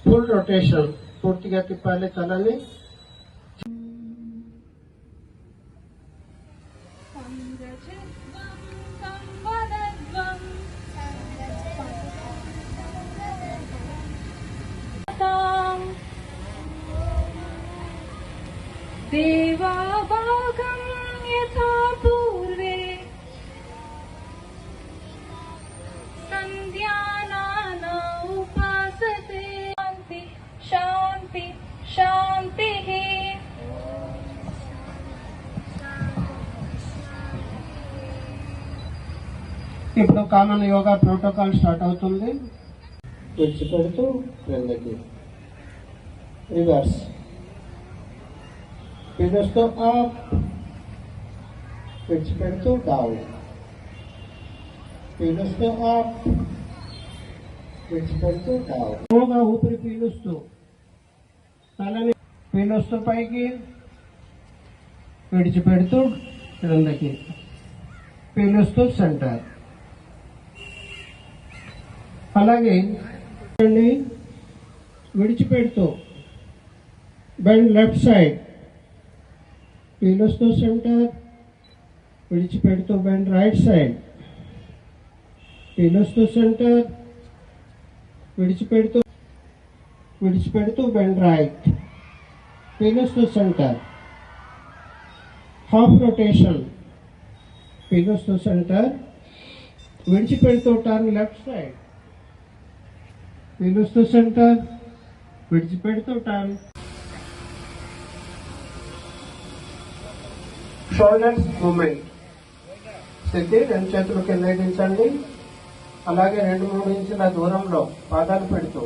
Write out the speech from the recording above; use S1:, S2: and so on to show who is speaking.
S1: Full rotation, పూర్తిగా తిప్పాలి తలని.
S2: देवाभागं यथा पूर्वे सन्ध्यानाना उपासते शान्ति शान्ति शान्तिः.
S1: ఇప్పుడు కామన్ యోగా ప్రోటోకాల్ స్టార్ట్ అవుతుంది. విడిచిపెడుతూ క్రిందకి, రివర్స్, విడిస్తూ అప్, విడిచిపెడుతూ డౌన్, పీలుస్తూ అప్, విడిచిపెడుతూ డౌన్. స్లోగా ఊపిరి పీలుస్తూ తలని పీలుస్తూ పైకి, విడిచిపెడుతూ క్రిందకి, పీలుస్తూ సెంటర్. అలాగే విడిచిపెడుతూ బెండ్ లెఫ్ట్ సైడ్, పీలుస్తూ సెంటర్, విడిచిపెడుతూ బెండ్ రైట్ సైడ్, పీలుస్తూ సెంటర్, విడిచిపెడుతూ బెండ్ రైట్, పీలుస్తూ సెంటర్. హాఫ్ రొటేషన్, పీలుస్తూ సెంటర్, విడిచిపెడుతూ టర్న్ లెఫ్ట్ సైడ్, పీలుస్తూ సెంటర్, విడిచిపెడుతూ టర్న్. Shoulders moment. స్థితి, రెండు చేతులు కింద దించండి. అలాగే 2-3 ఇంచుల దూరంలో పాదాలు పెడుతూ